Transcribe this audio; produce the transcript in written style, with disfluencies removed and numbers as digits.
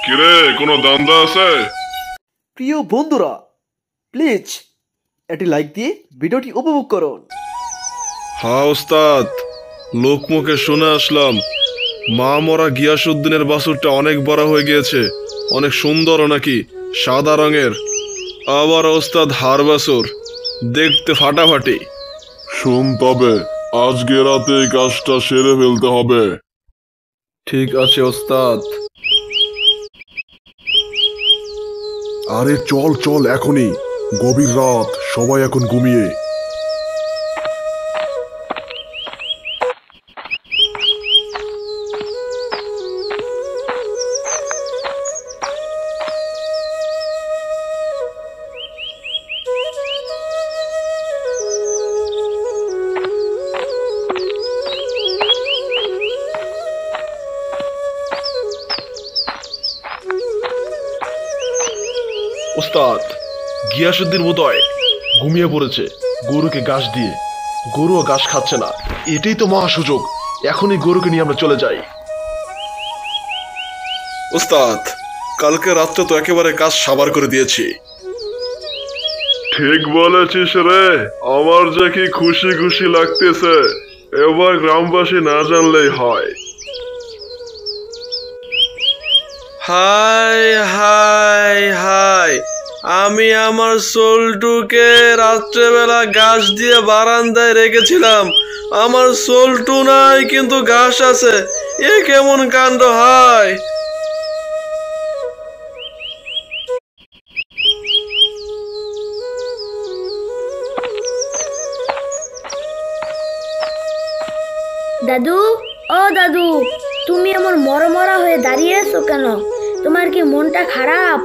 কিরে, কোনো দান্দা আছে? প্রিয় বন্ধুরা, প্লিজ একটি লাইক দিয়ে ভিডিওটি উপভোগ করুন। হ্যাঁ ওস্তাদ, লোকমুখে শুনে আসলাম মা মরা গিয়াসউদ্দিনের বাছুরটা অনেক বড় হয়ে গিয়েছে, অনেক সুন্দর নাকি, সাদা রঙের। আবার ওস্তাদ হাড় বাছুর, দেখতে ফাটাফাটি। শোন, তবে আজকে রাতে এই কাজটা সেরে ফেলতে হবে। ঠিক আছে ওস্তাদ। আরে চল চল এখনই, গভীর রাত, সবাই এখন ঘুমিয়ে। ওস্তাদ, গিয়াসউদ্দিন বোধহয় ঘুমিয়ে পড়েছে গরুকে ঘাস দিয়ে। গরুও ঘাস খাচ্ছে না, এটাই তো মহা সুযোগ। এখনই গরুকে নিয়ে আমরা চলে যাই। ওস্তাদ, কালকে রাত্রে তো একেবারে কাজ সাবার করে দিয়েছি। ঠিক বলেছিস রে, আমার যে কি খুশি খুশি লাগতেছে। এবার গ্রামবাসী না জানলেই হয়। হাই হাই হাই, আমি আমার সোলটুকে রাত্রেবেলা ঘাস দিয়ে বারান্দায় রেখেছিলাম। আমার সোলটু নাই, কিন্তু ঘাস আছে। এ কেমন কাণ্ড! হায়! দাদু, ও দাদু, তুমি এমন মরা মরা হয়ে দাঁড়িয়ে আছো কেন? তোমার কি মনটা খারাপ?